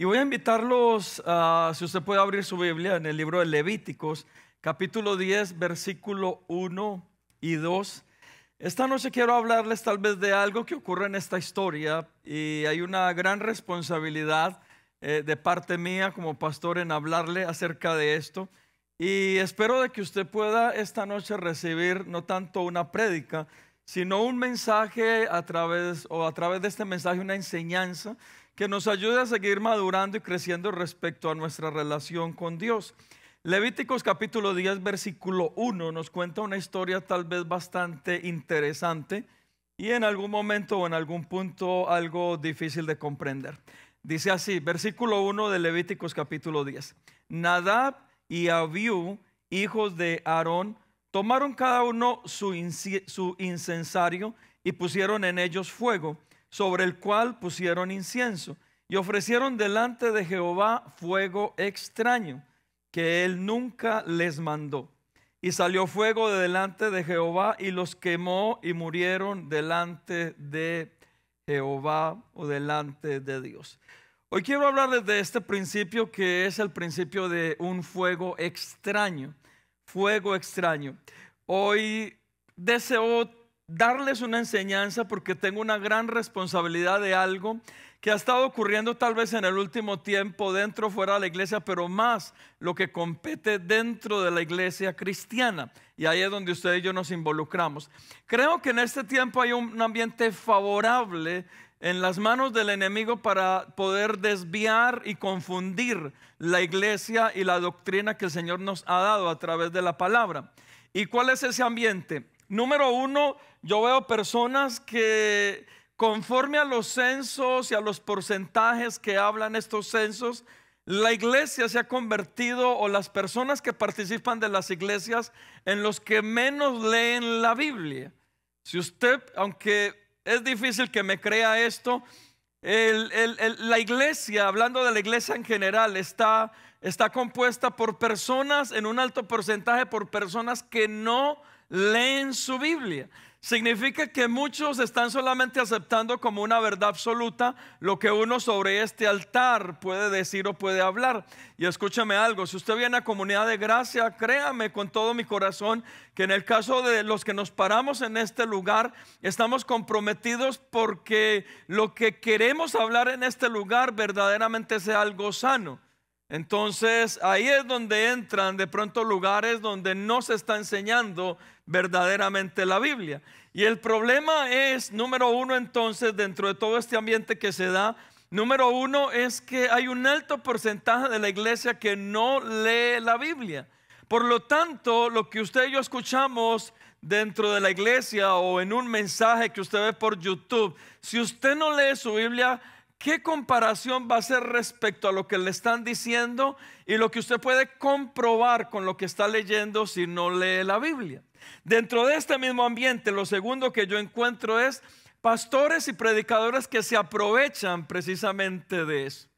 Y voy a invitarlos a, si usted puede abrir su Biblia en el libro de Levíticos, capítulo 10, versículo 1 y 2. Esta noche quiero hablarles tal vez de algo que ocurre en esta historia y hay una gran responsabilidad de parte mía como pastor en hablarle acerca de esto. Y espero de que usted pueda esta noche recibir no tanto una prédica, sino un mensaje a través de este mensaje, una enseñanza que nos ayude a seguir madurando y creciendo respecto a nuestra relación con Dios. Levíticos capítulo 10, versículo 1 nos cuenta una historia tal vez bastante interesante y en algún momento o en algún punto algo difícil de comprender. Dice así, versículo 1 de Levíticos capítulo 10. Nadab y Abiú, hijos de Aarón, tomaron cada uno su incensario y pusieron en ellos fuego, sobre el cual pusieron incienso, y ofrecieron delante de Jehová fuego extraño, que él nunca les mandó. Y salió fuego de delante de Jehová y los quemó y murieron delante de Jehová o delante de Dios. Hoy quiero hablarles de este principio que es el principio de un fuego extraño. Fuego extraño. Hoy deseo darles una enseñanza porque tengo una gran responsabilidad de algo que ha estado ocurriendo tal vez en el último tiempo dentro o fuera de la iglesia, pero más lo que compete dentro de la iglesia cristiana. Y ahí es donde usted y yo nos involucramos. Creo que en este tiempo hay un ambiente favorable en las manos del enemigo para poder desviar y confundir la iglesia y la doctrina que el Señor nos ha dado a través de la palabra. ¿Y cuál es ese ambiente? Número uno, yo veo personas que conforme a los censos y a los porcentajes que hablan estos censos, la iglesia se ha convertido, o las personas que participan de las iglesias, en los que menos leen la Biblia. Si usted, aunque es difícil que me crea esto, la iglesia, hablando de la iglesia en general, está compuesta por personas, en un alto porcentaje, por personas que no leen su Biblia. Significa que muchos están solamente aceptando como una verdad absoluta lo que uno sobre este altar puede decir o puede hablar. Y escúchame algo, si usted viene a Comunidad de Gracia, créame con todo mi corazón que en el caso de los que nos paramos en este lugar, estamos comprometidos porque lo que queremos hablar en este lugar verdaderamente sea algo sano. Entonces ahí es donde entran de pronto lugares donde no se está enseñando verdaderamente la Biblia. Y el problema es, número uno, entonces, dentro de todo este ambiente que se da, número uno es que hay un alto porcentaje de la iglesia que no lee la Biblia. Por lo tanto, lo que usted y yo escuchamos dentro de la iglesia o en un mensaje que usted ve por YouTube, si usted no lee su Biblia, ¿qué comparación va a hacer respecto a lo que le están diciendo y lo que usted puede comprobar con lo que está leyendo si no lee la Biblia? Dentro de este mismo ambiente, lo segundo que yo encuentro es pastores y predicadores que se aprovechan precisamente de eso.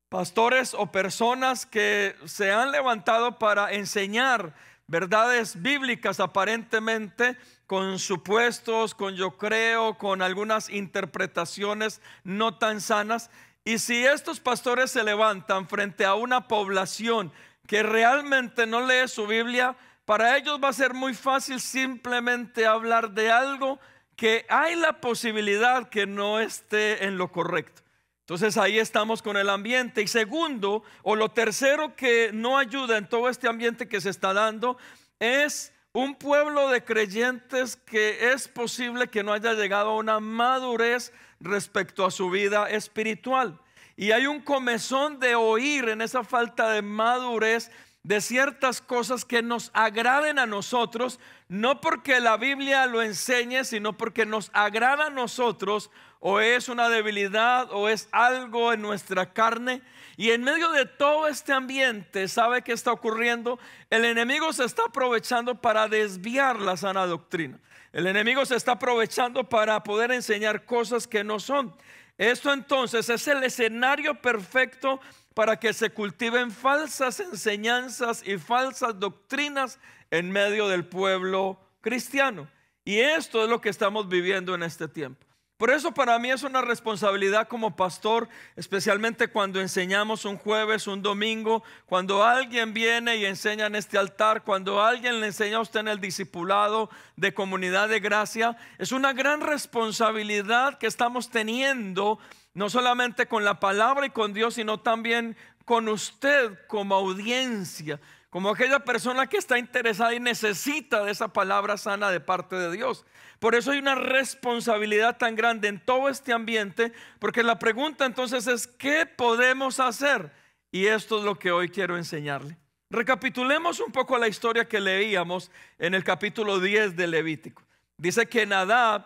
Pastores o personas que se han levantado para enseñar verdades bíblicas aparentemente con supuestos, con yo creo, con algunas interpretaciones no tan sanas. Y si estos pastores se levantan frente a una población que realmente no lee su Biblia, para ellos va a ser muy fácil simplemente hablar de algo que hay la posibilidad que no esté en lo correcto. Entonces ahí estamos con el ambiente. Y segundo, o lo tercero que no ayuda en todo este ambiente que se está dando, es un pueblo de creyentes que es posible que no haya llegado a una madurez respecto a su vida espiritual. Y hay un comezón de oír en esa falta de madurez de ciertas cosas que nos agraden a nosotros, no porque la Biblia lo enseñe, sino porque nos agrada a nosotros, o es una debilidad o es algo en nuestra carne. Y en medio de todo este ambiente, ¿sabe qué está ocurriendo? El enemigo se está aprovechando para desviar la sana doctrina. El enemigo se está aprovechando para poder enseñar cosas que no son. Esto entonces es el escenario perfecto para que se cultiven falsas enseñanzas y falsas doctrinas en medio del pueblo cristiano. Y esto es lo que estamos viviendo en este tiempo. Por eso para mí es una responsabilidad como pastor, especialmente cuando enseñamos un jueves, un domingo, cuando alguien viene y enseña en este altar, cuando alguien le enseña a usted en el discipulado de Comunidad de Gracia. Es una gran responsabilidad que estamos teniendo, no solamente con la palabra y con Dios, sino también con usted como audiencia, como aquella persona que está interesada y necesita de esa palabra sana de parte de Dios. Por eso hay una responsabilidad tan grande en todo este ambiente, porque la pregunta entonces es, ¿qué podemos hacer? Y esto es lo que hoy quiero enseñarle. Recapitulemos un poco la historia que leíamos en el capítulo 10 de Levítico. Dice que Nadab,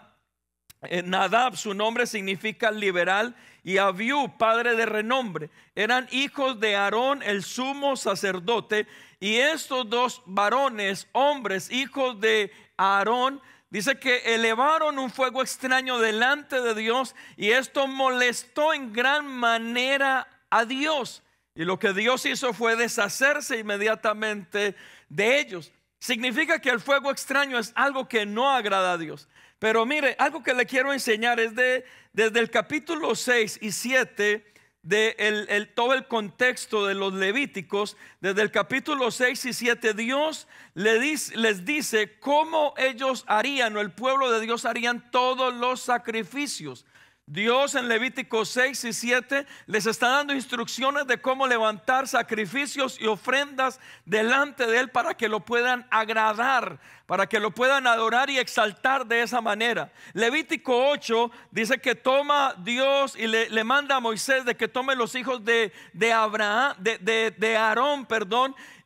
su nombre significa liberal, y Abiú, padre de renombre, eran hijos de Aarón, el sumo sacerdote. Y estos dos varones, hombres, hijos de Aarón, dice que elevaron un fuego extraño delante de Dios, y esto molestó en gran manera a Dios. Y lo que Dios hizo fue deshacerse inmediatamente de ellos. Significa que el fuego extraño es algo que no agrada a Dios. Pero mire, algo que le quiero enseñar es desde el capítulo 6 y 7 de todo el contexto de los Levíticos. Desde el capítulo 6 y 7 Dios les dice cómo ellos harían, o el pueblo de Dios harían todos los sacrificios. Dios en Levíticos 6 y 7 les está dando instrucciones de cómo levantar sacrificios y ofrendas delante de Él para que lo puedan agradar, para que lo puedan adorar y exaltar de esa manera. Levítico 8 dice que toma Dios y le manda a Moisés de que tome los hijos de Aarón,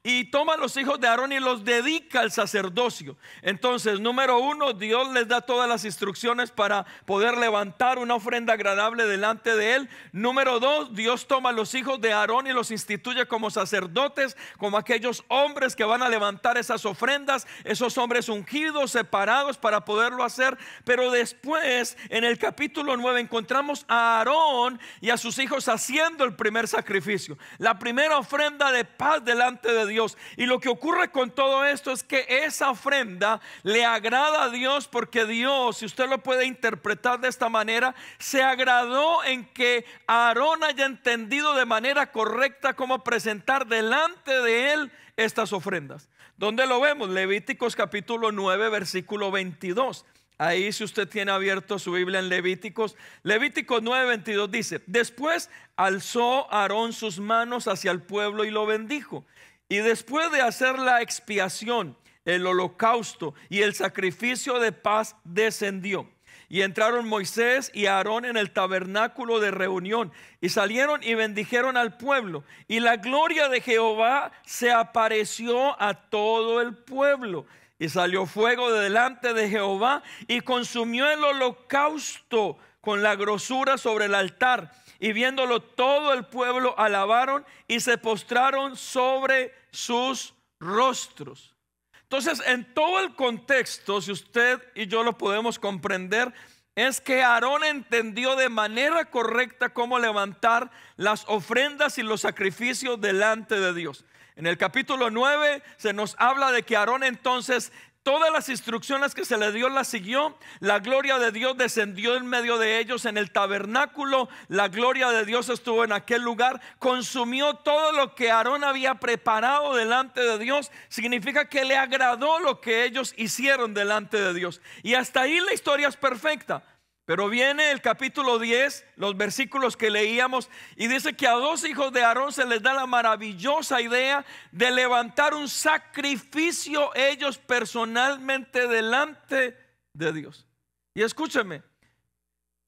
y toma los hijos de Aarón y los dedica al sacerdocio. Entonces, número 1, Dios les da todas las instrucciones para poder levantar una ofrenda agradable delante de Él. Número 2, Dios toma los hijos de Aarón y los instituye como sacerdotes, como aquellos hombres que van a levantar esas ofrendas, esos hombres ungidos, separados para poderlo hacer. Pero después, en el capítulo 9, encontramos a Aarón y a sus hijos haciendo el primer sacrificio, la primera ofrenda de paz delante de Dios. Y lo que ocurre con todo esto es que esa ofrenda le agrada a Dios, porque Dios, si usted lo puede interpretar de esta manera, se agradó en que Aarón haya entendido de manera correcta cómo presentar delante de él estas ofrendas. ¿Dónde lo vemos? Levíticos capítulo 9 versículo 22. Ahí, si usted tiene abierto su Biblia en Levíticos 9:22 dice: después alzó Aarón sus manos hacia el pueblo y lo bendijo. Y después de hacer la expiación, el holocausto y el sacrificio de paz, descendió. Y entraron Moisés y Aarón en el tabernáculo de reunión, y salieron y bendijeron al pueblo. Y la gloria de Jehová se apareció a todo el pueblo. Y salió fuego de delante de Jehová y consumió el holocausto con la grosura sobre el altar. Y viéndolo todo el pueblo alabaron y se postraron sobre sus rostros. Entonces, en todo el contexto, si usted y yo lo podemos comprender, es que Aarón entendió de manera correcta cómo levantar las ofrendas y los sacrificios delante de Dios. En el capítulo 9 se nos habla de que Aarón entonces todas las instrucciones que se le dio las siguió. La gloria de Dios descendió en medio de ellos en el tabernáculo. La gloria de Dios estuvo en aquel lugar. Consumió todo lo que Aarón había preparado delante de Dios. Significa que le agradó lo que ellos hicieron delante de Dios. Y hasta ahí la historia es perfecta. Pero viene el capítulo 10, los versículos que leíamos, y dice que a dos hijos de Aarón se les da la maravillosa idea de levantar un sacrificio ellos personalmente delante de Dios. Y escúcheme,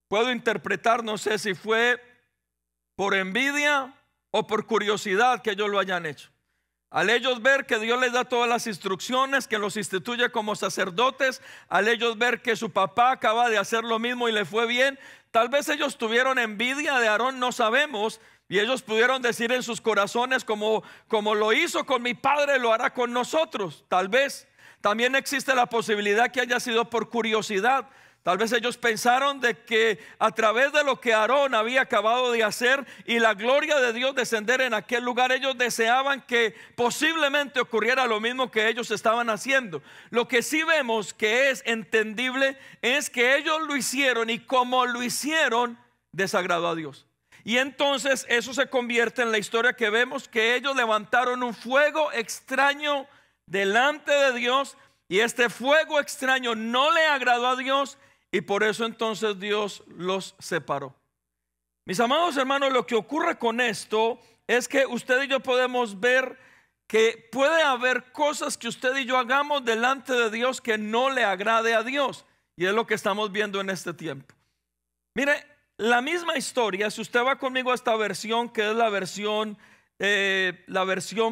puedo interpretar, no sé si fue por envidia o por curiosidad que ellos lo hayan hecho. Al ellos ver que Dios les da todas las instrucciones, que los instituye como sacerdotes, al ellos ver que su papá acaba de hacer lo mismo y le fue bien, tal vez ellos tuvieron envidia de Aarón, no sabemos, y ellos pudieron decir en sus corazones, como lo hizo con mi padre, lo hará con nosotros. Tal vez también existe la posibilidad que haya sido por curiosidad. Tal vez ellos pensaron de que a través de lo que Aarón había acabado de hacer y la gloria de Dios descender en aquel lugar, ellos deseaban que posiblemente ocurriera lo mismo que ellos estaban haciendo. Lo que sí vemos que es entendible es que ellos lo hicieron, y como lo hicieron, desagradó a Dios. Y entonces eso se convierte en la historia que vemos, que ellos levantaron un fuego extraño delante de Dios, y este fuego extraño no le agradó a Dios, y por eso entonces Dios los separó. Mis amados hermanos, lo que ocurre con esto es que usted y yo podemos ver que puede haber cosas que usted y yo hagamos delante de Dios que no le agrade a Dios, y es lo que estamos viendo en este tiempo. Mire, la misma historia, si usted va conmigo a esta versión, que es la versión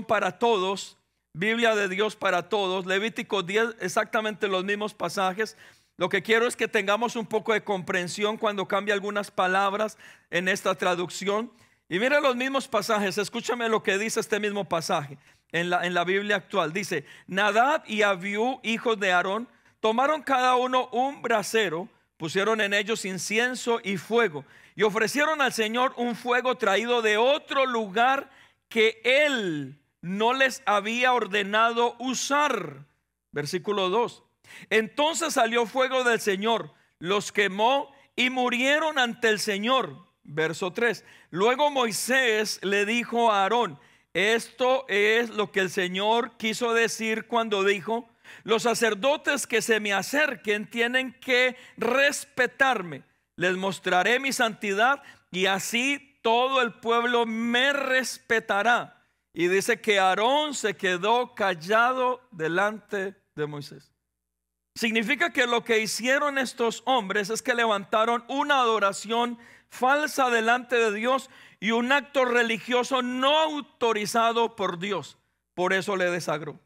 para todos, Biblia de Dios para todos, Levítico 10, exactamente los mismos pasajes. Lo que quiero es que tengamos un poco de comprensión cuando cambia algunas palabras en esta traducción. Y mire los mismos pasajes, escúchame lo que dice este mismo pasaje en la Biblia actual. Dice: Nadab y Abiú, hijos de Aarón, tomaron cada uno un brasero, pusieron en ellos incienso y fuego, y ofrecieron al Señor un fuego traído de otro lugar que Él no les había ordenado usar. Versículo 2. Entonces salió fuego del Señor, los quemó y murieron ante el Señor. Verso 3. Luego Moisés le dijo a Aarón: esto es lo que el Señor quiso decir cuando dijo: los sacerdotes que se me acerquen tienen que respetarme. Les mostraré mi santidad, y así todo el pueblo me respetará. Y dice que Aarón se quedó callado delante de Moisés. Significa que lo que hicieron estos hombres es que levantaron una adoración falsa delante de Dios y un acto religioso no autorizado por Dios. Por eso le desagradó.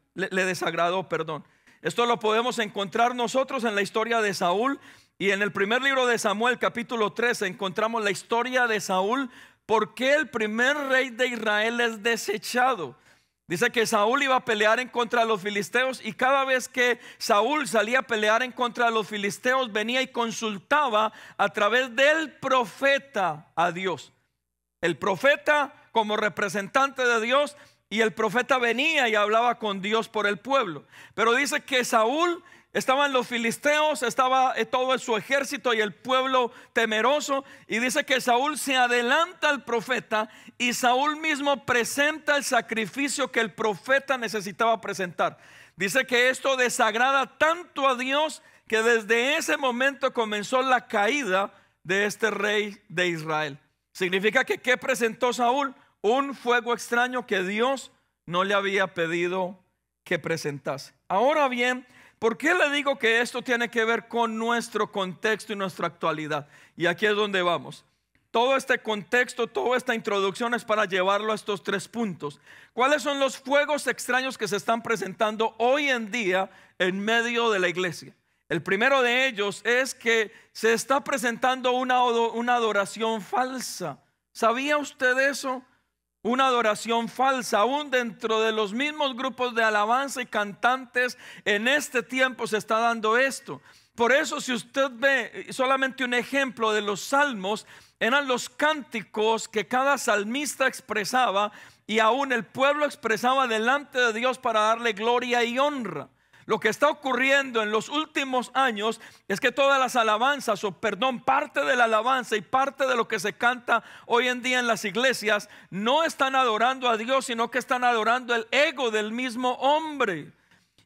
Esto lo podemos encontrar nosotros en la historia de Saúl, y en el primer libro de Samuel, capítulo 13, encontramos la historia de Saúl. ¿Por qué el primer rey de Israel es desechado? Dice que Saúl iba a pelear en contra de los filisteos, y cada vez que Saúl salía a pelear en contra de los filisteos, venía y consultaba a través del profeta a Dios. El profeta como representante de Dios, y el profeta venía y hablaba con Dios por el pueblo. Pero dice que Saúl, estaban los filisteos, estaba todo su ejército y el pueblo temeroso, y dice que Saúl se adelanta al profeta, y Saúl mismo presenta el sacrificio que el profeta necesitaba presentar. Dice que esto desagrada tanto a Dios que desde ese momento comenzó la caída de este rey de Israel. Significa que ¿qué presentó Saúl? Un fuego extraño que Dios no le había pedido que presentase. Ahora bien, ¿por qué le digo que esto tiene que ver con nuestro contexto y nuestra actualidad? Y aquí es donde vamos. Todo este contexto, toda esta introducción es para llevarlo a estos 3 puntos. ¿Cuáles son los fuegos extraños que se están presentando hoy en día en medio de la iglesia? El primero de ellos es que se está presentando una adoración falsa. ¿Sabía usted eso? Una adoración falsa, aún dentro de los mismos grupos de alabanza y cantantes, en este tiempo se está dando esto. Por eso, si usted ve solamente un ejemplo de los salmos, eran los cánticos que cada salmista expresaba, y aún el pueblo expresaba delante de Dios para darle gloria y honra. Lo que está ocurriendo en los últimos años es que todas las alabanzas, parte de la alabanza y parte de lo que se canta hoy en día en las iglesias, no están adorando a Dios, sino que están adorando el ego del mismo hombre.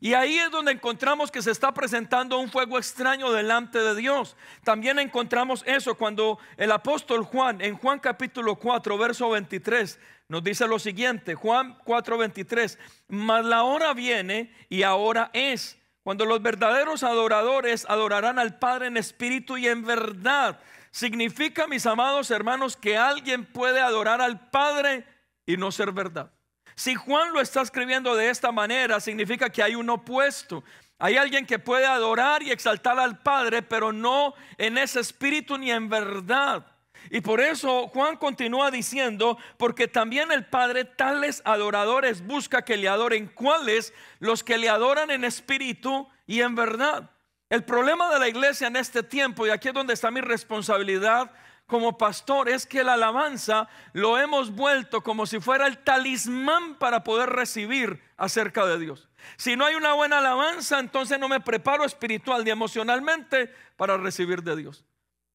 Y ahí es donde encontramos que se está presentando un fuego extraño delante de Dios. También encontramos eso cuando el apóstol Juan, en Juan capítulo 4, verso 23, nos dice lo siguiente. Juan 4:23: mas la hora viene, y ahora es, cuando los verdaderos adoradores adorarán al Padre en espíritu y en verdad. Significa, mis amados hermanos, que alguien puede adorar al Padre y no ser verdad. Si Juan lo está escribiendo de esta manera, significa que hay un opuesto. Hay alguien que puede adorar y exaltar al Padre, pero no en ese espíritu ni en verdad. Y por eso Juan continúa diciendo: porque también el Padre tales adoradores busca que le adoren. ¿Cuáles? Los que le adoran en espíritu y en verdad. El problema de la iglesia en este tiempo, y aquí es donde está mi responsabilidad como pastor, es que la alabanza lo hemos vuelto como si fuera el talismán para poder recibir acerca de Dios. Si no hay una buena alabanza, entonces no me preparo espiritual ni emocionalmente para recibir de Dios.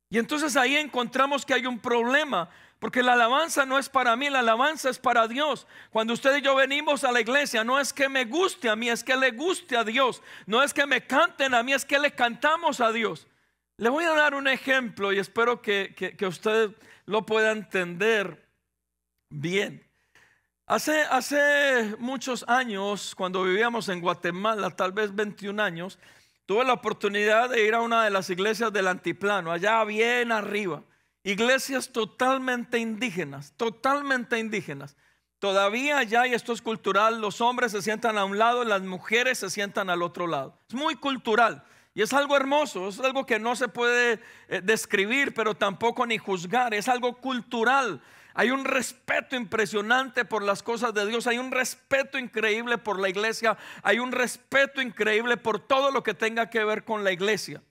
Y entonces ahí encontramos que hay un problema, porque la alabanza no es para mí, la alabanza es para Dios. Cuando usted y yo venimos a la iglesia, no es que me guste a mí, es que le guste a Dios. No es que me canten a mí, es que le cantamos a Dios. Le voy a dar un ejemplo y espero que usted lo pueda entender bien. Hace muchos años, cuando vivíamos en Guatemala, tal vez 21 años, tuve la oportunidad de ir a una de las iglesias del Altiplano, allá bien arriba. Iglesias totalmente indígenas, totalmente indígenas. Todavía allá, y esto es cultural, los hombres se sientan a un lado y las mujeres se sientan al otro lado. Es muy cultural y es algo hermoso, es algo que no se puede describir, pero tampoco ni juzgar, es algo cultural. Hay un respeto impresionante por las cosas de Dios, hay un respeto increíble por la iglesia, hay un respeto increíble por todo lo que tenga que ver con la iglesia.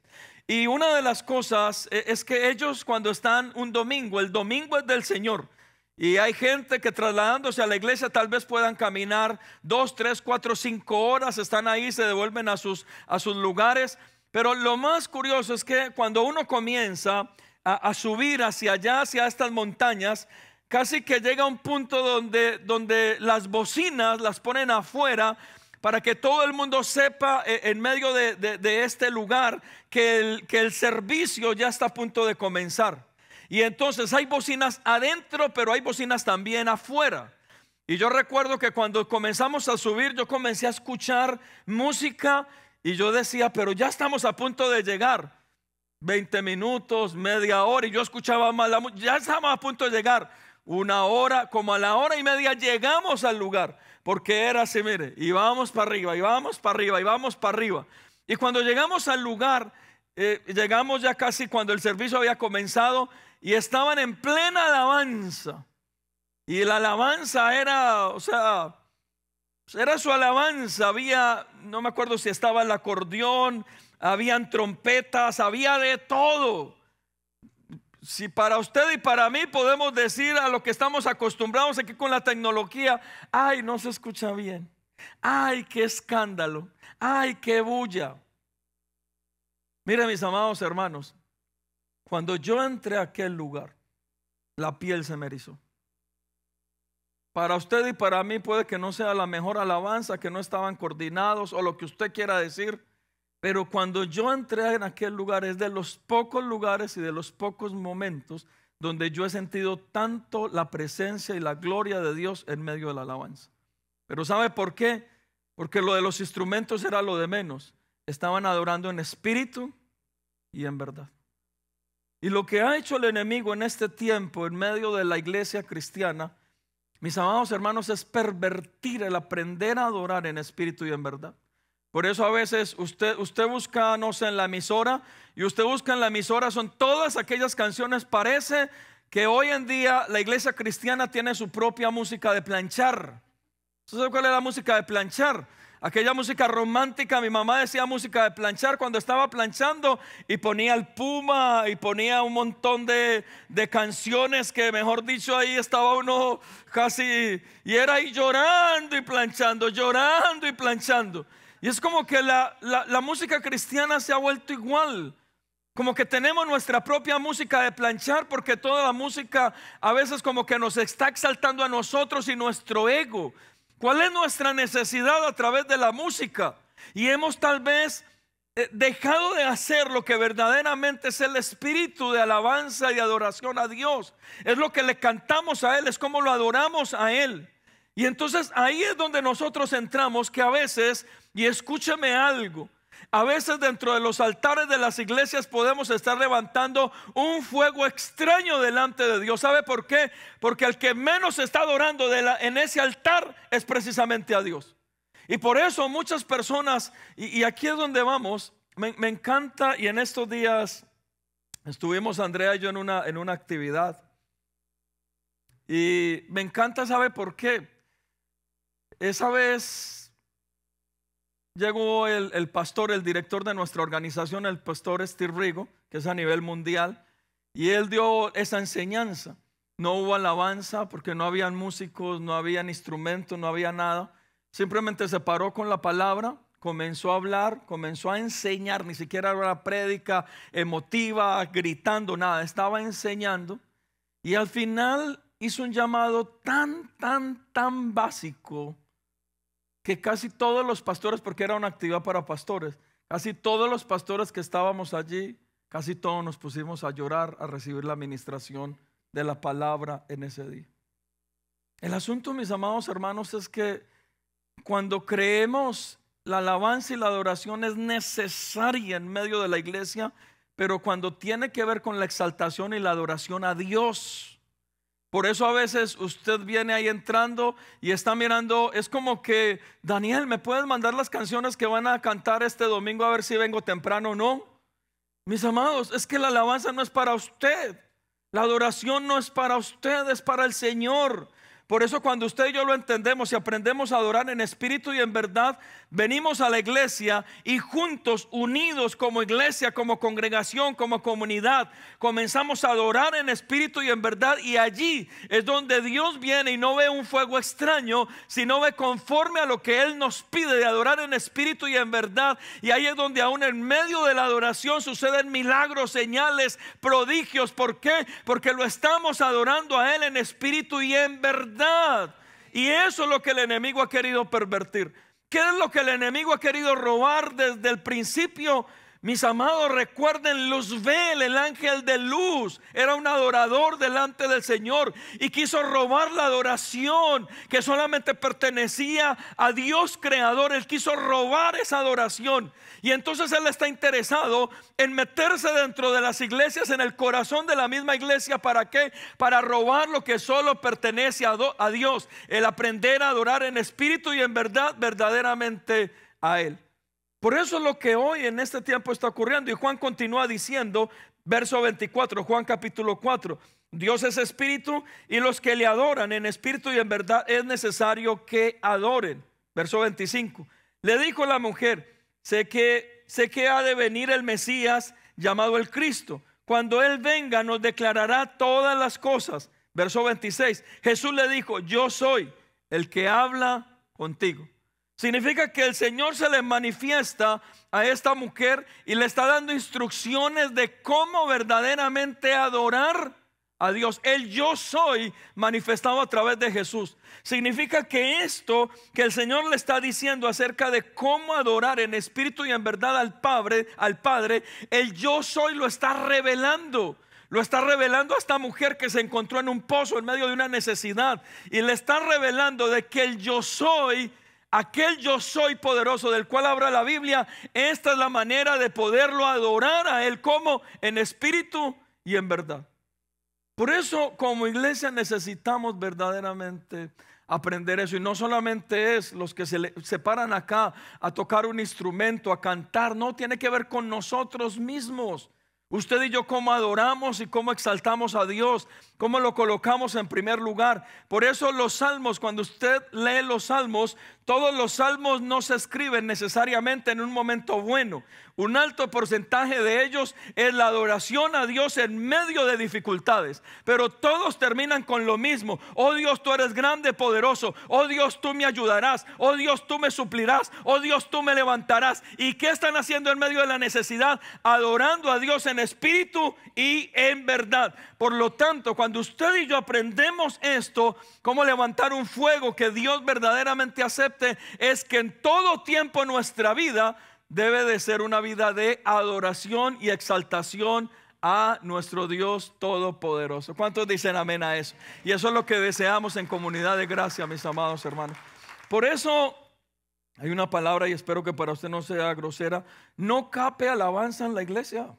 Y una de las cosas es que ellos, cuando están un domingo, el domingo es del Señor, y hay gente que trasladándose a la iglesia tal vez puedan caminar 2, 3, 4, 5 horas, están ahí, se devuelven a sus lugares. Pero lo más curioso es que cuando uno comienza a subir hacia allá, hacia estas montañas, casi que llega a un punto donde las bocinas las ponen afuera para que todo el mundo sepa en medio de este lugar que el servicio ya está a punto de comenzar. Y entonces hay bocinas adentro, pero hay bocinas también afuera. Y yo recuerdo que cuando comenzamos a subir, yo comencé a escuchar música y yo decía, pero ya estamos a punto de llegar. 20 minutos, media hora, y yo escuchaba más la música, ya estamos a punto de llegar. Una hora, como a la hora y media llegamos al lugar, porque era así, mire, y vamos para arriba, y vamos para arriba, y vamos para arriba. Y cuando llegamos al lugar, llegamos ya casi cuando el servicio había comenzado y estaban en plena alabanza. Y la alabanza era, o sea, era su alabanza. Había, no me acuerdo si estaba el acordeón, habían trompetas, había de todo. Si para usted y para mí podemos decir a lo que estamos acostumbrados aquí con la tecnología, ay, no se escucha bien, ay, qué escándalo, ay, qué bulla. Mire, mis amados hermanos, cuando yo entré a aquel lugar, la piel se me erizó. Para usted y para mí puede que no sea la mejor alabanza, que no estaban coordinados o lo que usted quiera decir. Pero cuando yo entré en aquel lugar, es de los pocos lugares y de los pocos momentos donde yo he sentido tanto la presencia y la gloria de Dios en medio de la alabanza. Pero ¿sabe por qué? Porque lo de los instrumentos era lo de menos. Estaban adorando en espíritu y en verdad. Y lo que ha hecho el enemigo en este tiempo, en medio de la iglesia cristiana, mis amados hermanos, es pervertir el aprender a adorar en espíritu y en verdad. Por eso a veces usted busca, no sé, en la emisora, y usted busca en la emisora, son todas aquellas canciones. Parece que hoy en día la iglesia cristiana tiene su propia música de planchar. ¿Usted sabe cuál es la música de planchar? Aquella música romántica. Mi mamá decía música de planchar cuando estaba planchando, y ponía el Puma y ponía un montón de canciones que, mejor dicho, ahí estaba uno casi, y era ahí llorando y planchando, llorando y planchando. Y es como que la música cristiana se ha vuelto igual. Como que tenemos nuestra propia música de planchar, porque toda la música a veces como que nos está exaltando a nosotros y nuestro ego. ¿Cuál es nuestra necesidad a través de la música? Y hemos tal vez dejado de hacer lo que verdaderamente es el espíritu de alabanza y adoración a Dios. Es lo que le cantamos a Él, es como lo adoramos a Él. Y entonces ahí es donde nosotros entramos, que a veces, y escúcheme algo, a veces dentro de los altares de las iglesias podemos estar levantando un fuego extraño delante de Dios. ¿Sabe por qué? Porque el que menos está adorando en ese altar es precisamente a Dios. Y por eso muchas personas, y aquí es donde vamos, me encanta. Y en estos días estuvimos Andrea y yo en una actividad, y me encanta. ¿Sabe por qué? Esa vez llegó el pastor, el director de nuestra organización, el pastor Steve Rigo, que es a nivel mundial, y él dio esa enseñanza. No hubo alabanza porque no habían músicos, no habían instrumentos, no había nada. Simplemente se paró con la palabra, comenzó a hablar, comenzó a enseñar, ni siquiera era una prédica emotiva, gritando, nada, estaba enseñando. Y al final hizo un llamado tan básico que casi todos los pastores, porque era una actividad para pastores, casi todos los pastores que estábamos allí, casi todos nos pusimos a llorar a recibir la administración de la palabra en ese día. El asunto, mis amados hermanos, es que cuando creemos la alabanza y la adoración es necesaria en medio de la iglesia, pero cuando tiene que ver con la exaltación y la adoración a Dios. Por eso a veces usted viene ahí entrando y está mirando, es como que, Daniel, ¿me puedes mandar las canciones que van a cantar este domingo a ver si vengo temprano o no? Mis amados, es que la alabanza no es para usted, la adoración no es para usted, es para el Señor. Por eso cuando usted y yo lo entendemos y aprendemos a adorar en espíritu y en verdad, venimos a la iglesia y juntos, unidos como iglesia, como congregación, como comunidad, comenzamos a adorar en espíritu y en verdad. Y allí es donde Dios viene y no ve un fuego extraño, sino ve conforme a lo que Él nos pide de adorar en espíritu y en verdad. Y ahí es donde aún en medio de la adoración suceden milagros, señales, prodigios. ¿Por qué? Porque lo estamos adorando a Él en espíritu y en verdad. Y eso es lo que el enemigo ha querido pervertir. ¿Qué es lo que el enemigo ha querido robar desde el principio? Mis amados, recuerden, Luzbel, el ángel de luz, era un adorador delante del Señor y quiso robar la adoración que solamente pertenecía a Dios creador. Él quiso robar esa adoración. Y entonces él está interesado en meterse dentro de las iglesias, en el corazón de la misma iglesia. ¿Para qué? Para robar lo que solo pertenece a Dios. El aprender a adorar en espíritu y en verdad, verdaderamente a Él. Por eso es lo que hoy en este tiempo está ocurriendo. Y Juan continúa diciendo, verso 24, Juan capítulo 4. Dios es espíritu y los que le adoran en espíritu y en verdad es necesario que adoren. Verso 25. Le dijo la mujer, sé que ha de venir el Mesías llamado el Cristo. Cuando Él venga nos declarará todas las cosas. Verso 26. Jesús le dijo, yo soy el que habla contigo. Significa que el Señor se le manifiesta a esta mujer y le está dando instrucciones de cómo verdaderamente adorar a Dios. El yo soy manifestado a través de Jesús. Significa que esto que el Señor le está diciendo acerca de cómo adorar en espíritu y en verdad al Padre, el yo soy lo está revelando. Lo está revelando a esta mujer que se encontró en un pozo en medio de una necesidad. Y le está revelando de que el yo soy, aquel yo soy poderoso del cual habla la Biblia, esta es la manera de poderlo adorar a Él, como en espíritu y en verdad. Por eso como iglesia necesitamos verdaderamente aprender eso. Y no solamente es los que se paran acá a tocar un instrumento, a cantar. No, tiene que ver con nosotros mismos. Usted y yo, cómo adoramos y cómo exaltamos a Dios, cómo lo colocamos en primer lugar. Por eso los salmos, cuando usted lee los salmos, todos los salmos no se escriben necesariamente en un momento bueno. Un alto porcentaje de ellos es la adoración a Dios en medio de dificultades. Pero todos terminan con lo mismo. Oh Dios, tú eres grande, poderoso. Oh Dios, tú me ayudarás. Oh Dios, tú me suplirás. Oh Dios, tú me levantarás. ¿Y qué están haciendo en medio de la necesidad? Adorando a Dios en espíritu y en verdad. Por lo tanto, cuando usted y yo aprendemos esto, cómo levantar un fuego que Dios verdaderamente acepte, es que en todo tiempo nuestra vida debe de ser una vida de adoración y exaltación a nuestro Dios todopoderoso. ¿Cuántos dicen amén a eso? Y eso es lo que deseamos en Comunidad de Gracia, mis amados hermanos. Por eso hay una palabra, y espero que para usted no sea grosera: no cape alabanza en la iglesia.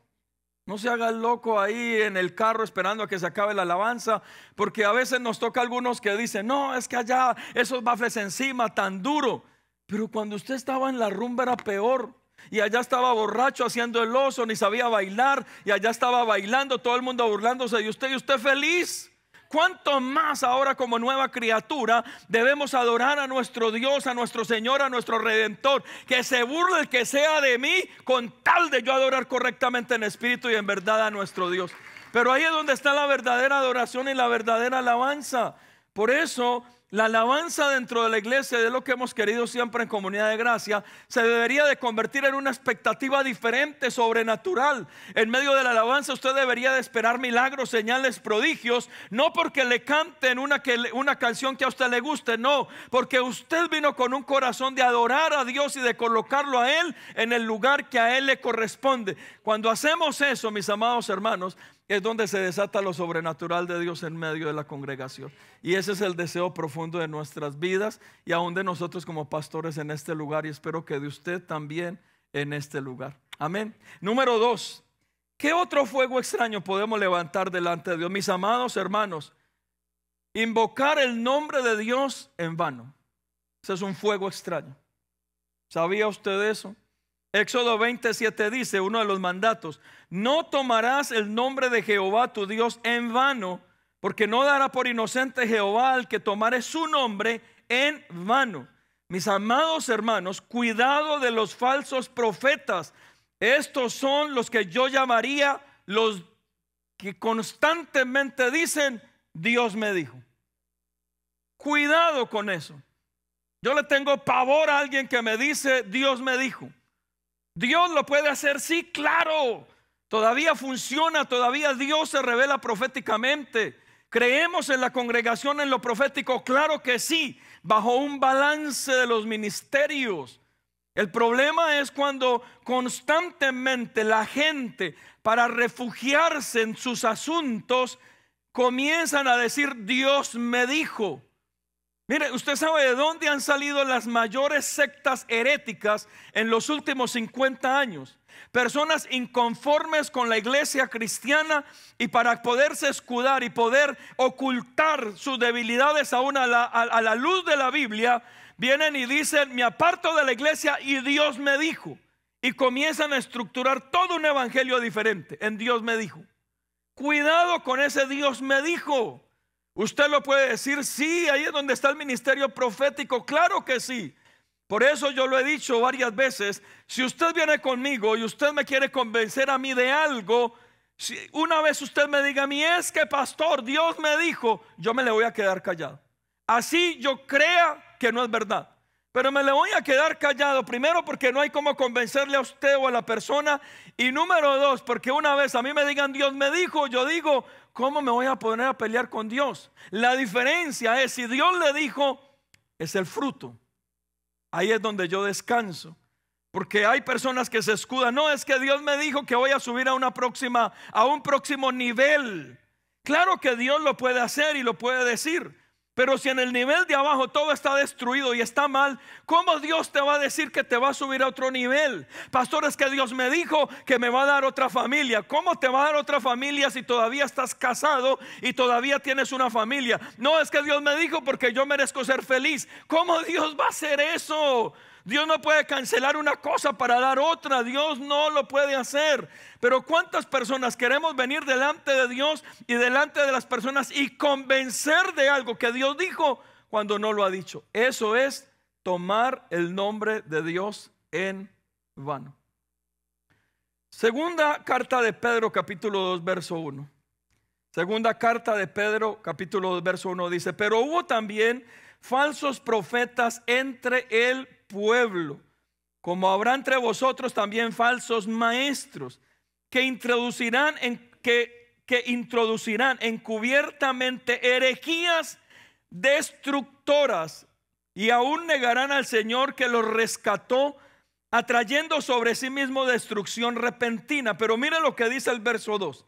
No se haga el loco ahí en el carro esperando a que se acabe la alabanza, porque a veces nos toca a algunos que dicen, no, es que allá esos bafles encima tan duro. Pero cuando usted estaba en la rumba era peor. Y allá estaba borracho haciendo el oso, ni sabía bailar. Y allá estaba bailando, todo el mundo burlándose de usted y usted feliz. ¿cuánto más ahora como nueva criatura debemos adorar a nuestro Dios, a nuestro Señor, a nuestro Redentor? Que se burle el que sea de mí con tal de yo adorar correctamente en espíritu y en verdad a nuestro Dios. Pero ahí es donde está la verdadera adoración y la verdadera alabanza. Por eso la alabanza dentro de la iglesia, de lo que hemos querido siempre en Comunidad de Gracia, se debería de convertir en una expectativa diferente, sobrenatural. En medio de la alabanza usted debería de esperar milagros, señales, prodigios, no porque le canten una canción que a usted le guste, no, porque usted vino con un corazón de adorar a Dios y de colocarlo a Él en el lugar que a Él le corresponde. Cuando hacemos eso, mis amados hermanos, es donde se desata lo sobrenatural de Dios en medio de la congregación. Y ese es el deseo profundo de nuestras vidas y aún de nosotros como pastores en este lugar, y espero que de usted también en este lugar. Amén. Número 2, ¿qué otro fuego extraño podemos levantar delante de Dios? Mis amados hermanos, invocar el nombre de Dios en vano. Ese es un fuego extraño. ¿Sabía usted eso? Éxodo 27 dice, uno de los mandatos: no tomarás el nombre de Jehová tu Dios en vano, porque no dará por inocente Jehová al que tomare su nombre en vano. Mis amados hermanos, cuidado de los falsos profetas. Estos son los que yo llamaría los que constantemente dicen Dios me dijo. Cuidado con eso. Yo le tengo pavor a alguien que me dice Dios me dijo. Dios lo puede hacer, sí, claro. Todavía funciona, todavía Dios se revela proféticamente. ¿Creemos en la congregación en lo profético? Claro que sí, bajo un balance de los ministerios. El problema es cuando constantemente la gente, para refugiarse en sus asuntos, comienzan a decir Dios me dijo. Mire, usted sabe de dónde han salido las mayores sectas heréticas en los últimos 50 años. Personas inconformes con la iglesia cristiana, y para poderse escudar y poder ocultar sus debilidades aún a la luz de la Biblia, vienen y dicen me aparto de la iglesia y Dios me dijo. Y comienzan a estructurar todo un evangelio diferente en Dios me dijo. Cuidado con ese Dios me dijo. Usted lo puede decir, sí, ahí es donde está el ministerio profético, claro que sí. Por eso yo lo he dicho varias veces, si usted viene conmigo y usted me quiere convencer a mí de algo, si una vez usted me diga a mí, es que pastor, Dios me dijo, yo me le voy a quedar callado. Así yo crea que no es verdad, pero me le voy a quedar callado, primero porque no hay cómo convencerle a usted o a la persona, y número 2, porque una vez a mí me digan Dios me dijo, yo digo, ¿cómo me voy a poner a pelear con Dios? La diferencia es, si Dios le dijo, es el fruto. Ahí es donde yo descanso. Porque hay personas que se escudan, no, es que Dios me dijo que voy a subir a un próximo nivel. Claro que Dios lo puede hacer y lo puede decir, pero si en el nivel de abajo todo está destruido y está mal, ¿cómo Dios te va a decir que te va a subir a otro nivel? Pastor, es que Dios me dijo que me va a dar otra familia. ¿Cómo te va a dar otra familia si todavía estás casado y todavía tienes una familia? No, es que Dios me dijo porque yo merezco ser feliz. ¿Cómo Dios va a hacer eso? Dios no puede cancelar una cosa para dar otra. Dios no lo puede hacer. Pero ¿cuántas personas queremos venir delante de Dios y delante de las personas y convencer de algo que Dios dijo cuando no lo ha dicho? Eso es tomar el nombre de Dios en vano. Segunda carta de Pedro, capítulo 2, verso 1. Segunda carta de Pedro, capítulo 2, verso 1 dice: pero hubo también falsos profetas entre el pueblo, como habrá entre vosotros también falsos maestros, que introducirán encubiertamente herejías destructoras, y aún negarán al Señor que los rescató, atrayendo sobre sí mismo destrucción repentina. Pero mire lo que dice el verso 2: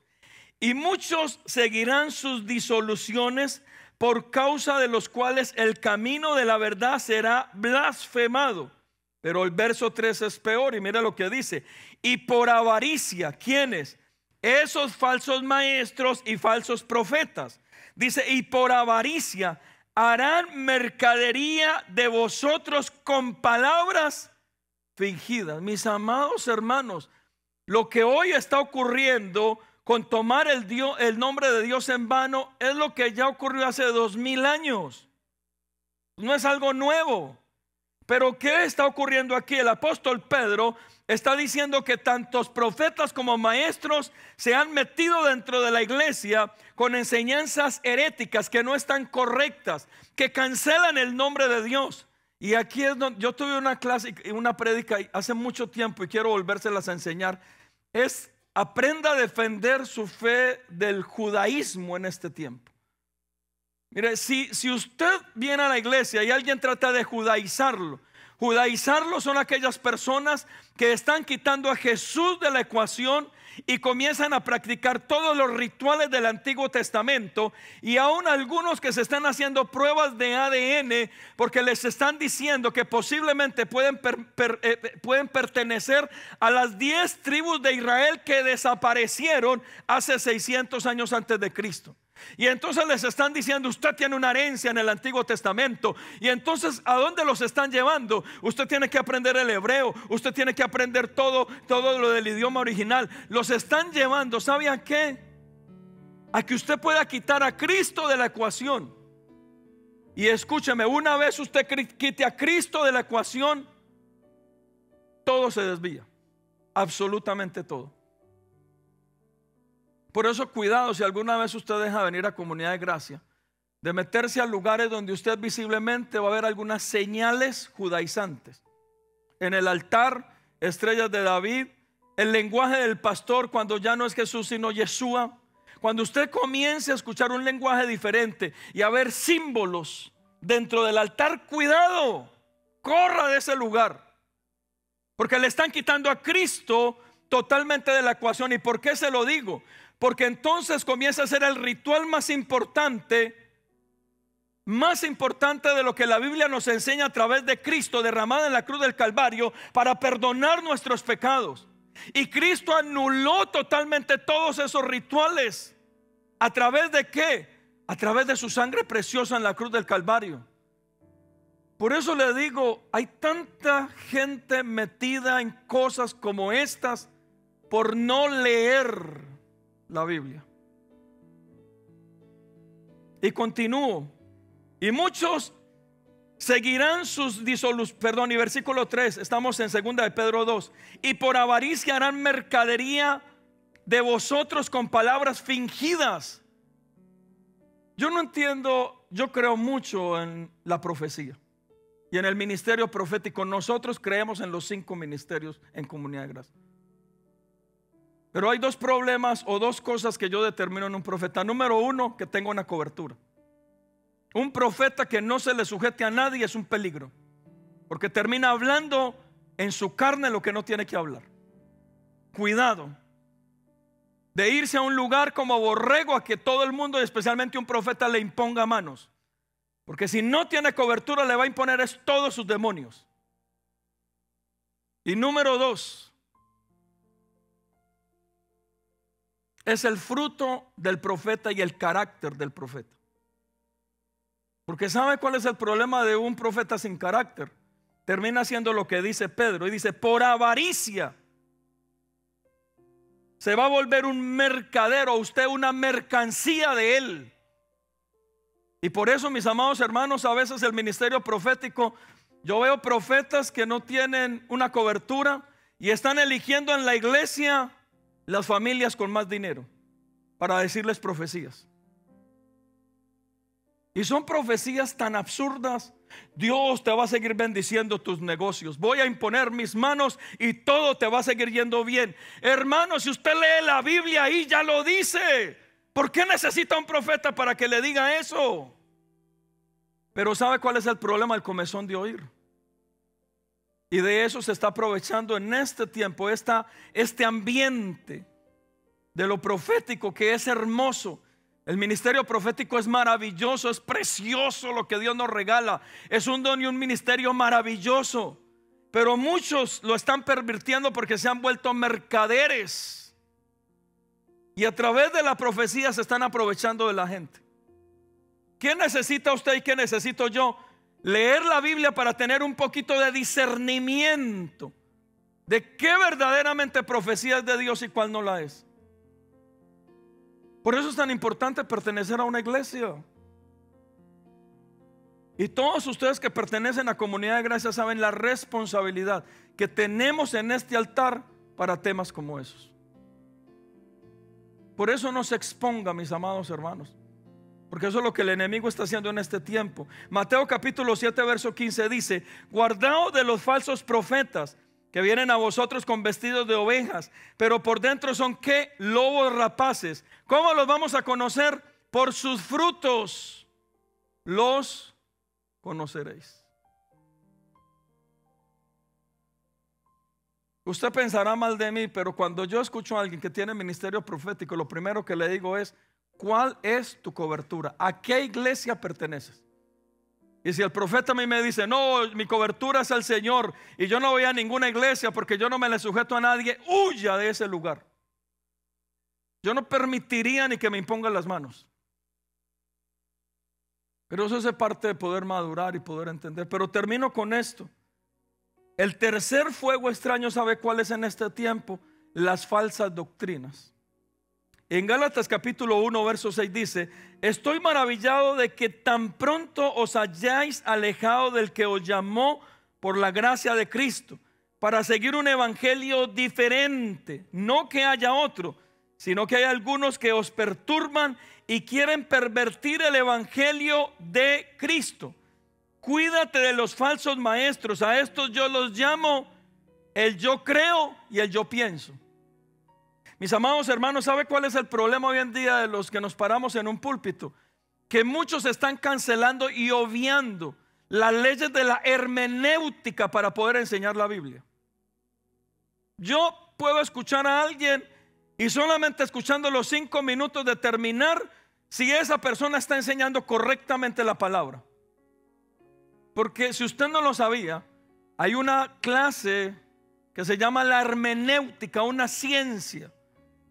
y muchos seguirán sus disoluciones, por causa de los cuales el camino de la verdad será blasfemado. Pero el verso 3 es peor, y mira lo que dice: y por avaricia, ¿quiénes? Esos falsos maestros y falsos profetas. Dice, y por avaricia harán mercadería de vosotros con palabras fingidas. Mis amados hermanos, lo que hoy está ocurriendo con tomar el nombre de Dios en vano es lo que ya ocurrió hace 2000 años. No es algo nuevo. Pero ¿qué está ocurriendo aquí? El apóstol Pedro está diciendo que tantos profetas como maestros se han metido dentro de la iglesia con enseñanzas heréticas que no están correctas, que cancelan el nombre de Dios. Y aquí es donde yo tuve una clase, una prédica hace mucho tiempo y quiero volvérselas a enseñar. Es: aprenda a defender su fe del judaísmo en este tiempo. Mire, si usted viene a la iglesia y alguien trata de judaizarlo son aquellas personas que están quitando a Jesús de la ecuación y comienzan a practicar todos los rituales del Antiguo Testamento, y aún algunos que se están haciendo pruebas de ADN porque les están diciendo que posiblemente pueden pertenecer a las 10 tribus de Israel que desaparecieron hace 600 años antes de Cristo. Y entonces les están diciendo: usted tiene una herencia en el Antiguo Testamento. Y entonces, ¿a dónde los están llevando? Usted tiene que aprender el hebreo, usted tiene que aprender todo lo del idioma original. Los están llevando, ¿sabe a qué? A que usted pueda quitar a Cristo de la ecuación. Y escúcheme, una vez usted quite a Cristo de la ecuación, todo se desvía, absolutamente todo. Por eso cuidado si alguna vez usted deja venir a Comunidad de Gracia, de meterse a lugares donde usted visiblemente va a ver algunas señales judaizantes. En el altar, estrellas de David, el lenguaje del pastor cuando ya no es Jesús sino Yeshua. Cuando usted comience a escuchar un lenguaje diferente y a ver símbolos dentro del altar, cuidado, corra de ese lugar, porque le están quitando a Cristo totalmente de la ecuación. ¿Y por qué se lo digo? Porque entonces comienza a ser el ritual más importante de lo que la Biblia nos enseña a través de Cristo derramado en la cruz del Calvario para perdonar nuestros pecados. Y Cristo anuló totalmente todos esos rituales. ¿A través de qué? A través de su sangre preciosa en la cruz del Calvario. Por eso le digo, hay tanta gente metida en cosas como estas por no leer la Biblia. Y continúo: y muchos seguirán sus disoluciones. Y versículo 3, estamos en 2 de Pedro 2. Y por avaricia harán mercadería de vosotros con palabras fingidas. Yo no entiendo. Yo creo mucho en la profecía y en el ministerio profético. Nosotros creemos en los 5 ministerios en Comunidad de Gracia. Pero hay 2 problemas o 2 cosas que yo determino en un profeta. Número 1, que tenga una cobertura. Un profeta que no se le sujete a nadie es un peligro, porque termina hablando en su carne lo que no tiene que hablar. Cuidado de irse a un lugar como borrego a que todo el mundo, y especialmente un profeta, le imponga manos, porque si no tiene cobertura le va a imponer todos sus demonios. Y número 2, es el fruto del profeta y el carácter del profeta. Porque ¿sabe cuál es el problema de un profeta sin carácter? Termina haciendo lo que dice Pedro, y dice: por avaricia se va a volver un mercadero, usted una mercancía de él. Y por eso, mis amados hermanos, a veces el ministerio profético, yo veo profetas que no tienen una cobertura y están eligiendo en la iglesia las familias con más dinero para decirles profecías. Y son profecías tan absurdas. Dios te va a seguir bendiciendo tus negocios. Voy a imponer mis manos y todo te va a seguir yendo bien. Hermano, si usted lee la Biblia, ahí ya lo dice. ¿Por qué necesita un profeta para que le diga eso? Pero ¿sabe cuál es el problema? El comezón de oír. Y de eso se está aprovechando en este tiempo, este ambiente de lo profético, que es hermoso. El ministerio profético es maravilloso, es precioso lo que Dios nos regala. Es un don y un ministerio maravilloso. Pero muchos lo están pervirtiendo porque se han vuelto mercaderes. Y a través de la profecía se están aprovechando de la gente. ¿Qué necesita usted y qué necesito yo? Leer la Biblia para tener un poquito de discernimiento de qué verdaderamente profecía es de Dios y cuál no la es. Por eso es tan importante pertenecer a una iglesia. Y todos ustedes que pertenecen a Comunidad de Gracia saben la responsabilidad que tenemos en este altar para temas como esos. Por eso no se exponga, mis amados hermanos, porque eso es lo que el enemigo está haciendo en este tiempo. Mateo capítulo 7 verso 15 dice: guardaos de los falsos profetas que vienen a vosotros con vestidos de ovejas, pero por dentro son ¿qué? Lobos rapaces. ¿Cómo los vamos a conocer? Por sus frutos los conoceréis. Usted pensará mal de mí, pero cuando yo escucho a alguien que tiene ministerio profético, lo primero que le digo es: ¿cuál es tu cobertura? ¿A qué iglesia perteneces? Y si el profeta a mí me dice: no, mi cobertura es el Señor y yo no voy a ninguna iglesia porque yo no me le sujeto a nadie, huya de ese lugar. Yo no permitiría ni que me impongan las manos. Pero eso es parte de poder madurar y poder entender. Pero termino con esto. El tercer fuego extraño, ¿sabe cuál es en este tiempo? Las falsas doctrinas. En Gálatas capítulo 1 verso 6 dice: estoy maravillado de que tan pronto os hayáis alejado del que os llamó por la gracia de Cristo, para seguir un evangelio diferente. No que haya otro, sino que hay algunos que os perturban y quieren pervertir el evangelio de Cristo. Cuídate de los falsos maestros. A estos yo los llamo el yo creo y el yo pienso. Mis amados hermanos, ¿sabe cuál es el problema hoy en día de los que nos paramos en un púlpito? Que muchos están cancelando y obviando las leyes de la hermenéutica para poder enseñar la Biblia. Yo puedo escuchar a alguien y solamente escuchando los 5 minutos determinar si esa persona está enseñando correctamente la palabra. Porque si usted no lo sabía, hay una clase que se llama la hermenéutica, una ciencia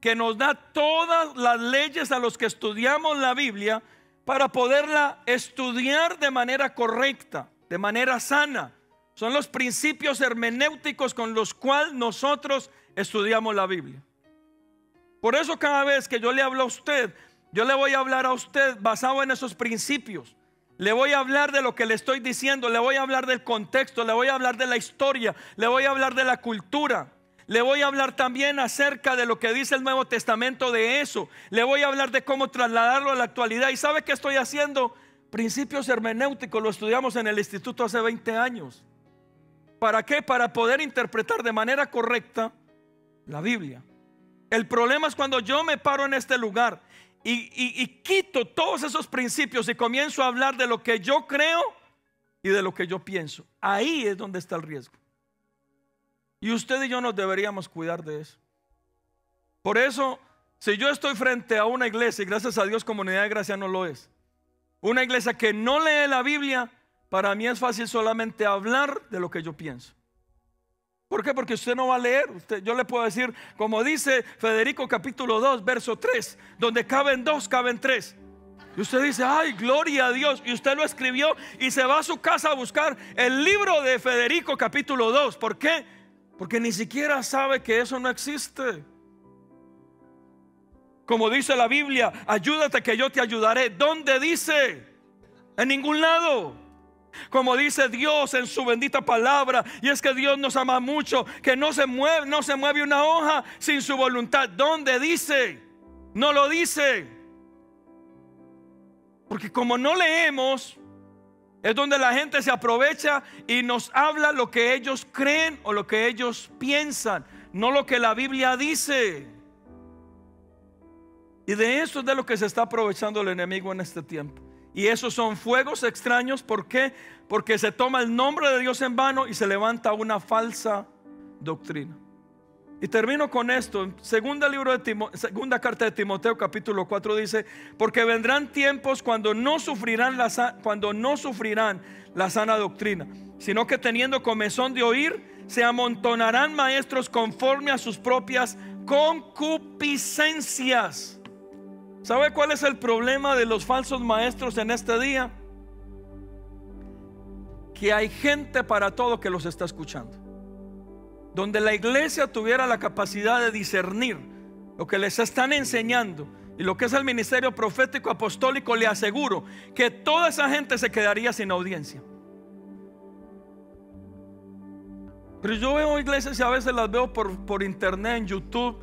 que nos da todas las leyes a los que estudiamos la Biblia para poderla estudiar de manera correcta, de manera sana. Son los principios hermenéuticos con los cuales nosotros estudiamos la Biblia. Por eso cada vez que yo le hablo a usted, yo le voy a hablar a usted basado en esos principios. Le voy a hablar de lo que le estoy diciendo, le voy a hablar del contexto, le voy a hablar de la historia, le voy a hablar de la cultura. Le voy a hablar también acerca de lo que dice el Nuevo Testamento de eso. Le voy a hablar de cómo trasladarlo a la actualidad. ¿Y sabe qué estoy haciendo? Principios hermenéuticos, lo estudiamos en el instituto hace 20 años. ¿Para qué? Para poder interpretar de manera correcta la Biblia. El problema es cuando yo me paro en este lugar y quito todos esos principios y comienzo a hablar de lo que yo creo y de lo que yo pienso. Ahí es donde está el riesgo. Y usted y yo nos deberíamos cuidar de eso. Por eso, si yo estoy frente a una iglesia, y gracias a Dios Comunidad de Gracia no lo es, una iglesia que no lee la Biblia, para mí es fácil solamente hablar de lo que yo pienso. ¿Por qué? Porque usted no va a leer. Yo le puedo decir, como dice Federico capítulo 2 verso 3, donde caben 2, caben 3. Y usted dice: ay, gloria a Dios. Y usted lo escribió y se va a su casa a buscar el libro de Federico capítulo 2. ¿Por qué? Porque ni siquiera sabe que eso no existe. Como dice la Biblia: ayúdate que yo te ayudaré. ¿Dónde dice? En ningún lado. Como dice Dios en su bendita palabra, y es que Dios nos ama mucho, que no se mueve una hoja sin su voluntad. ¿Dónde dice? No lo dice. Porque como no leemos, es donde la gente se aprovecha y nos habla lo que ellos creen o lo que ellos piensan, no lo que la Biblia dice. Y de eso es de lo que se está aprovechando el enemigo en este tiempo. Y esos son fuegos extraños. ¿Por qué? Porque se toma el nombre de Dios en vano y se levanta una falsa doctrina. Y termino con esto. Segunda carta de Timoteo capítulo 4 dice: porque vendrán tiempos cuando no sufrirán la sana doctrina, sino que teniendo comezón de oír, se amontonarán maestros conforme a sus propias concupiscencias. ¿Sabe cuál es el problema de los falsos maestros en este día? Que hay gente para todo que los está escuchando. Donde la iglesia tuviera la capacidad de discernir lo que les están enseñando y lo que es el ministerio profético apostólico, le aseguro que toda esa gente se quedaría sin audiencia. Pero yo veo iglesias y a veces las veo por internet, en YouTube.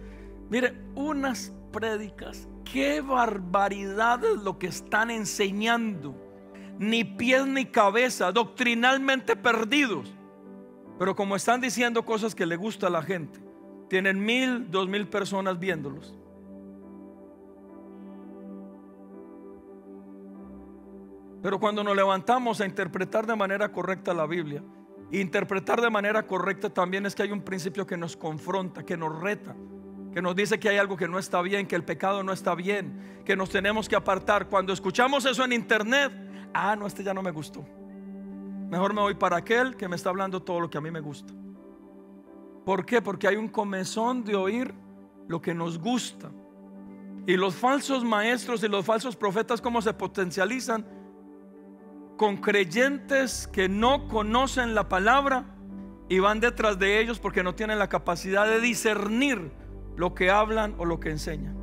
Mire, unas prédicas, qué barbaridad es lo que están enseñando. Ni pies ni cabeza, doctrinalmente perdidos. Pero como están diciendo cosas que le gusta a la gente, tienen 1,000, 2,000 personas viéndolos. Pero cuando nos levantamos a interpretar de manera correcta la Biblia, interpretar de manera correcta también es que hay un principio que nos confronta, que nos reta, que nos dice que hay algo que no está bien, que el pecado no está bien, que nos tenemos que apartar. Cuando escuchamos eso en internet, no, este ya no me gustó, mejor me voy para aquel que me está hablando todo lo que a mí me gusta. ¿Por qué? Porque hay un comezón de oír lo que nos gusta. Y los falsos maestros y los falsos profetas, ¿cómo se potencializan? Con creyentes que no conocen la palabra y van detrás de ellos porque no tienen la capacidad de discernir lo que hablan o lo que enseñan.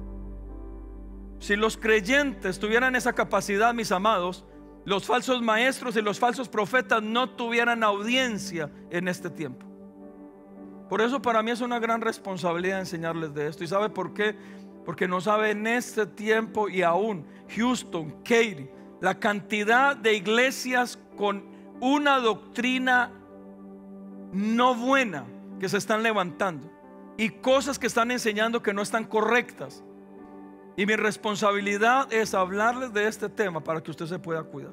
Si los creyentes tuvieran esa capacidad, mis amados, los falsos maestros y los falsos profetas no tuvieran audiencia en este tiempo. Por eso para mí es una gran responsabilidad enseñarles de esto. ¿Y sabe por qué? Porque no sabe en este tiempo y aún Houston, Katy, la cantidad de iglesias con una doctrina no buena que se están levantando y cosas que están enseñando que no están correctas. Y mi responsabilidad es hablarles de este tema para que usted se pueda cuidar.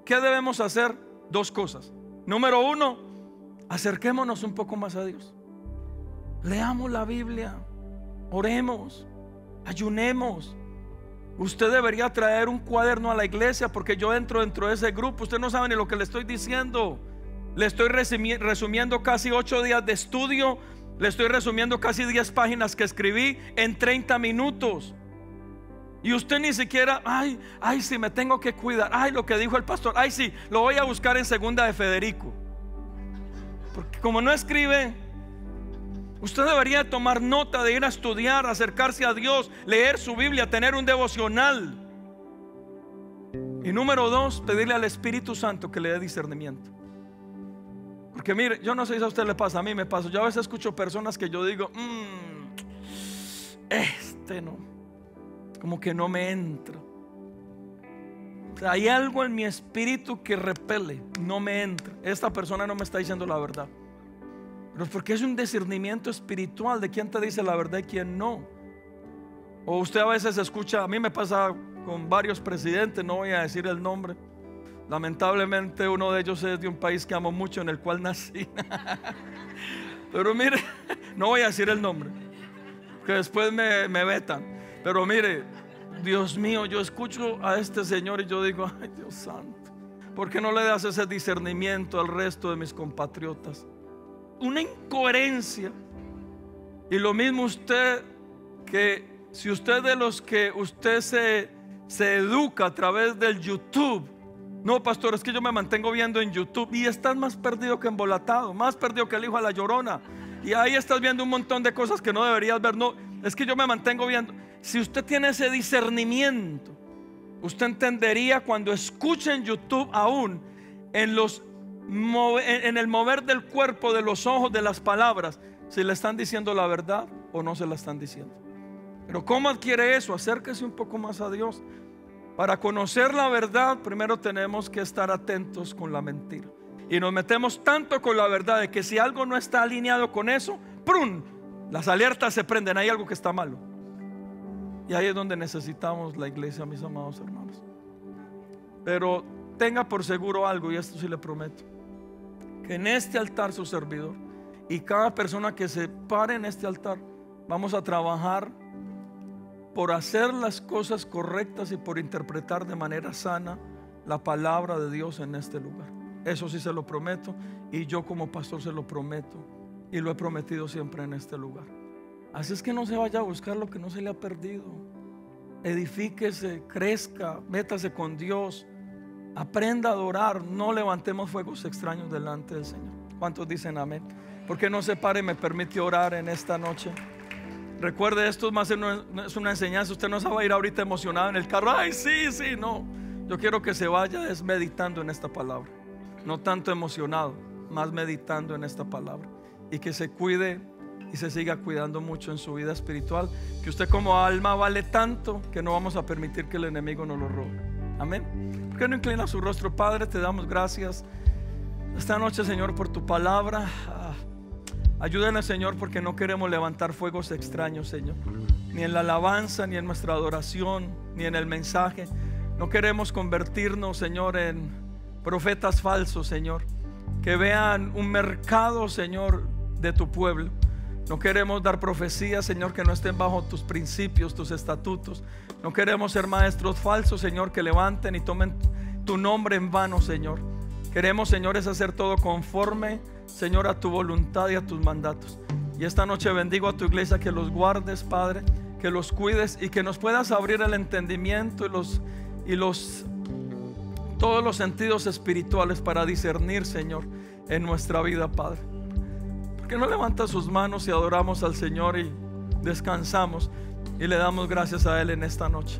¿Qué debemos hacer? 2 cosas. Número 1, acerquémonos un poco más a Dios. Leamos la Biblia, oremos, ayunemos. Usted debería traer un cuaderno a la iglesia, porque yo entro dentro de ese grupo. Usted no sabe ni lo que le estoy diciendo. Le estoy resumiendo casi 8 días de estudio. Le estoy resumiendo casi 10 páginas que escribí en 30 minutos. Y usted ni siquiera, ay, sí, me tengo que cuidar. Ay, lo que dijo el pastor. Ay, sí, lo voy a buscar en segunda de Federico. Porque como no escribe, usted debería tomar nota de ir a estudiar, acercarse a Dios, leer su Biblia, tener un devocional. Y número 2, pedirle al Espíritu Santo que le dé discernimiento. Porque mire, yo no sé si a usted le pasa, a mí me pasa. Yo a veces escucho personas que yo digo, no, como que no me entra. O sea, hay algo en mi espíritu que repele, no me entra. Esta persona no me está diciendo la verdad. Pero es porque es un discernimiento espiritual de quién te dice la verdad y quién no. O usted a veces escucha, a mí me pasa con varios presidentes, no voy a decir el nombre. Lamentablemente uno de ellos es de un país que amo mucho, en el cual nací. Pero mire, no voy a decir el nombre, que después me vetan. Pero mire, Dios mío, yo escucho a este señor y yo digo, ay, Dios santo, ¿por qué no le das ese discernimiento al resto de mis compatriotas? Una incoherencia. Y lo mismo usted, que si usted de los que usted se educa a través del YouTube. No, pastor, es que yo me mantengo viendo en YouTube. Y estás más perdido que embolatado, más perdido que el hijo a la llorona. Y ahí estás viendo un montón de cosas que no deberías ver. No, es que yo me mantengo viendo. Si usted tiene ese discernimiento, usted entendería cuando escucha en YouTube aún en el mover del cuerpo, de los ojos, de las palabras, si le están diciendo la verdad o no se la están diciendo. Pero ¿cómo adquiere eso? Acérquese un poco más a Dios. Para conocer la verdad, primero tenemos que estar atentos con la mentira. Y nos metemos tanto con la verdad de que si algo no está alineado con eso, ¡prum!, las alertas se prenden, hay algo que está malo. Y ahí es donde necesitamos la iglesia, mis amados hermanos. Pero tenga por seguro algo, y esto sí le prometo, que en este altar su servidor y cada persona que se pare en este altar, vamos a trabajar por hacer las cosas correctas y por interpretar de manera sana la palabra de Dios en este lugar. Eso sí se lo prometo, y yo como pastor se lo prometo, y lo he prometido siempre en este lugar. Así es que no se vaya a buscar lo que no se le ha perdido. Edifíquese, crezca, métase con Dios, aprenda a adorar. No levantemos fuegos extraños delante del Señor. ¿Cuántos dicen amén? ¿Por qué no se pare y me permite orar en esta noche? Recuerde, esto más no es una enseñanza. Usted no se va a ir ahorita emocionado en el carro. Ay, sí, sí, no. Yo quiero que se vaya es meditando en esta palabra. No tanto emocionado, más meditando en esta palabra. Y que se cuide y se siga cuidando mucho en su vida espiritual. Que usted como alma vale tanto que no vamos a permitir que el enemigo nos lo robe. Amén. ¿Por qué no inclina su rostro? Padre, te damos gracias esta noche, Señor, por tu palabra. Ayúdenos, Señor, porque no queremos levantar fuegos extraños, Señor, ni en la alabanza, ni en nuestra adoración, ni en el mensaje. No queremos convertirnos, Señor, en profetas falsos, Señor, que vean un mercado, Señor, de tu pueblo. No queremos dar profecías, Señor, que no estén bajo tus principios, tus estatutos. No queremos ser maestros falsos, Señor, que levanten y tomen tu nombre en vano, Señor. Queremos, Señor, es hacer todo conforme, Señor, a tu voluntad y a tus mandatos. Y esta noche bendigo a tu iglesia, que los guardes, Padre, que los cuides y que nos puedas abrir el entendimiento y todos los sentidos espirituales para discernir, Señor, en nuestra vida, Padre. Porque no levanta sus manos y adoramos al Señor y descansamos y le damos gracias a Él en esta noche.